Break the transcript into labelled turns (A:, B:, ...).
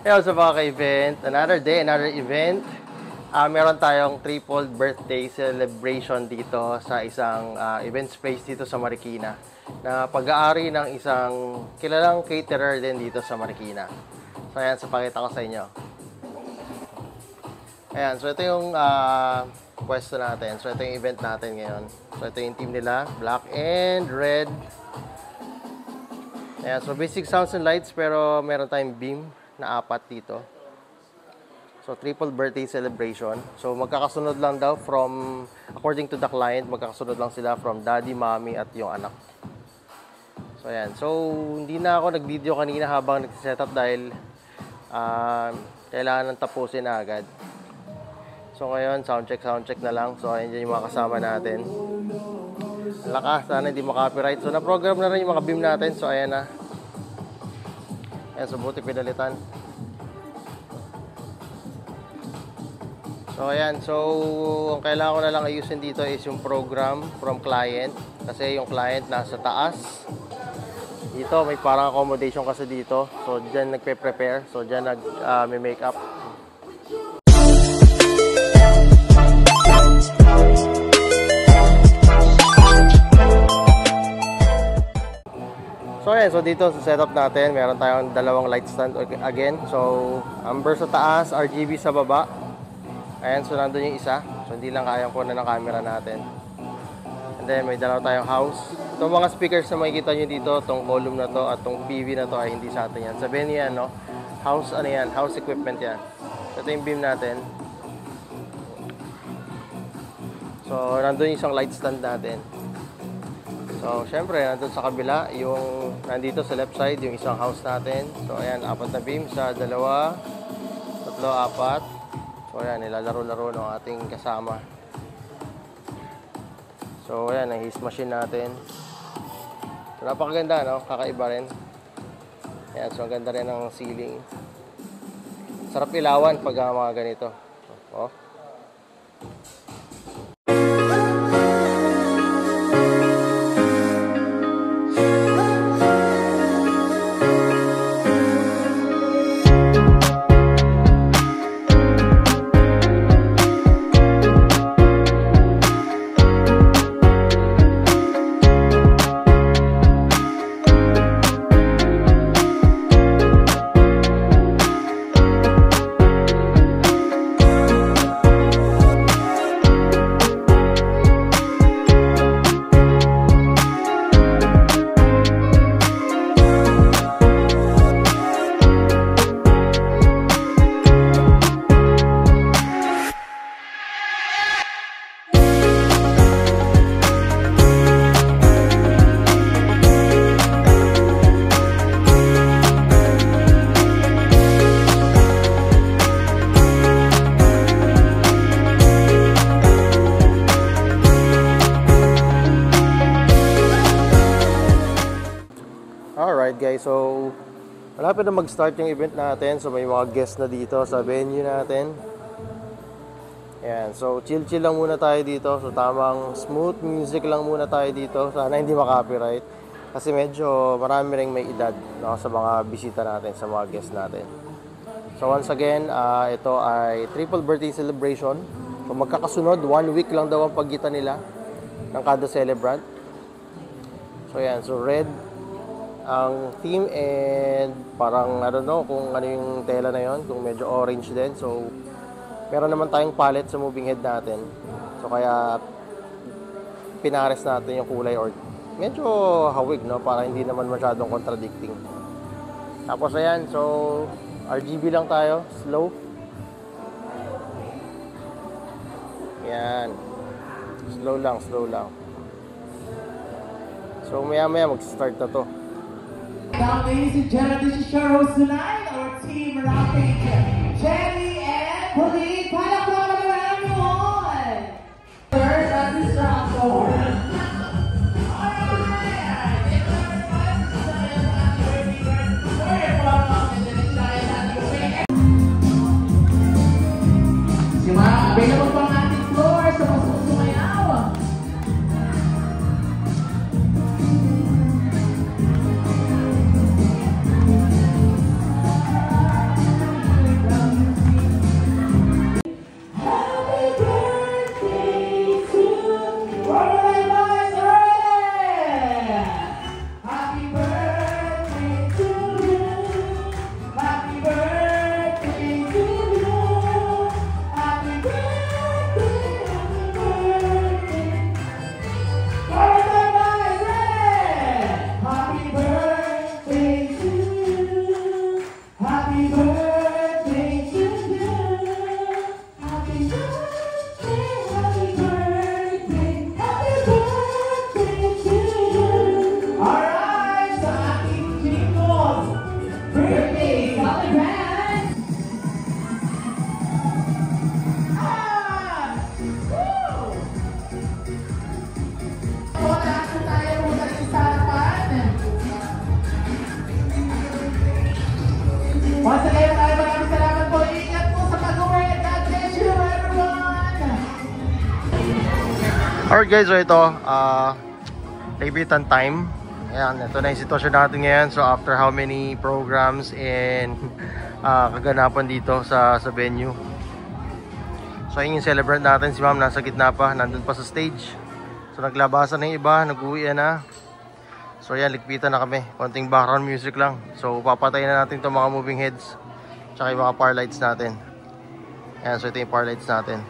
A: Ayun, sa mga ka-event, another day, another event. Meron tayong triple birthday celebration dito sa isang event space dito sa Marikina na pag-aari ng isang kilalang caterer din dito sa Marikina. So ayan, so pakita ko sa inyo. Ayan, so ito yung pwesto natin. So ito yung event natin ngayon. So ito yung team nila, black and red. Ayan, so basic sounds and lights pero meron tayong beam na 4 dito. So triple birthday celebration. So magkakasunod lang daw from, according to the client, magkakasunod lang sila from daddy, mommy at yung anak. So ayan. So hindi na ako nag-video kanina habang nag-setup dahil kailangan nang tapusin na agad. So ngayon, soundcheck na lang. So ayan yung mga kasama natin. Ang lakas, sana hindi makapiright. So na-program na rin yung mga beam natin. So ayan na. Ayan, so buti pinalitan. So ayan, so ang kailangan ko na lang ayusin dito is yung program from client. Kasi yung client nasa taas. Dito may parang accommodation kasi dito. So dyan nagpe-prepare. So dyan may make-up. So ayan, so dito sa setup natin, meron tayong dalawang light stand again. So amber sa taas, RGB sa baba. Ayan, so nandun yung isa. So hindi lang kayang kunan ng camera natin. And then may dalawa tayong house. Itong mga speakers na makikita nyo dito, itong column na to at itong PV na to ay hindi sa atin yan. Sabihin nyo yan, no? House, ano yan? House equipment yan. So ito yung beam natin. So nandun yung isang light stand natin. So, syempre, nandun sa kabila, yung nandito sa left side, yung isang house natin. So, ayan, 4 na beam sa 2, 3, 4. So, ayan, nilalaro-laro ng ating kasama. So, ayan, ang his machine natin. So, napakaganda, no? Kakaiba rin. Ayan, so, ang ganda rin ng ceiling. Sarap ilawan pag mga ganito. Oh. Alright guys, so malapit na mag-start yung event natin. So may mga guests na dito sa venue natin. Ayan, so chill-chill lang muna tayo dito. So tamang smooth music lang muna tayo dito. Sana hindi maka-copyright. Kasi medyo marami ring may edad, no, sa mga bisita natin, sa mga guests natin. So once again, ito ay triple birthday celebration. So magkakasunod, 1 week lang daw ang pagitan nila ng kada celebrant. So ayan, so red ang theme and parang I don't know kung ano yung tela na yon, kung medyo orange din. So meron naman tayong palette sa moving head natin. So kaya pinares natin yung kulay or medyo hawig, no, para hindi naman masyadong contradicting. Tapos ayan, so RGB lang tayo, slow. Yan. Slow lang, slow lang. So maya-maya mag-start na to.
B: Now, ladies and gentlemen, this is your host tonight, our team rocking Jenny and Pauline. Palakpakan naman everyone! First, at this round, available pa ang ating floor sa masusumayaw. Happy birthday to you. Happy birthday, happy birthday, happy birthday to you. Alright, sa ating jingles, birthday celebrant. Woo! Wala na tayo muna sa harapan. Once again, maraming salamat po. Ingat po sa pag-uwi. God bless you, everyone!
A: Alright guys, so ito, libritan time. Ayan, ito na yung sitwasyon natin ngayon. So after how many programs and kaganapan dito sa venue. So ayun yung celebrant natin, si ma'am nasa gitna pa, nandun pa sa stage. So naglabasan na yung iba, nag-uwi na. So ayan, ligpitan na kami, konting background music lang. So papatayin na natin itong mga moving heads, tsaka yung mga power lights natin. Ayan, so ito yung power lights natin.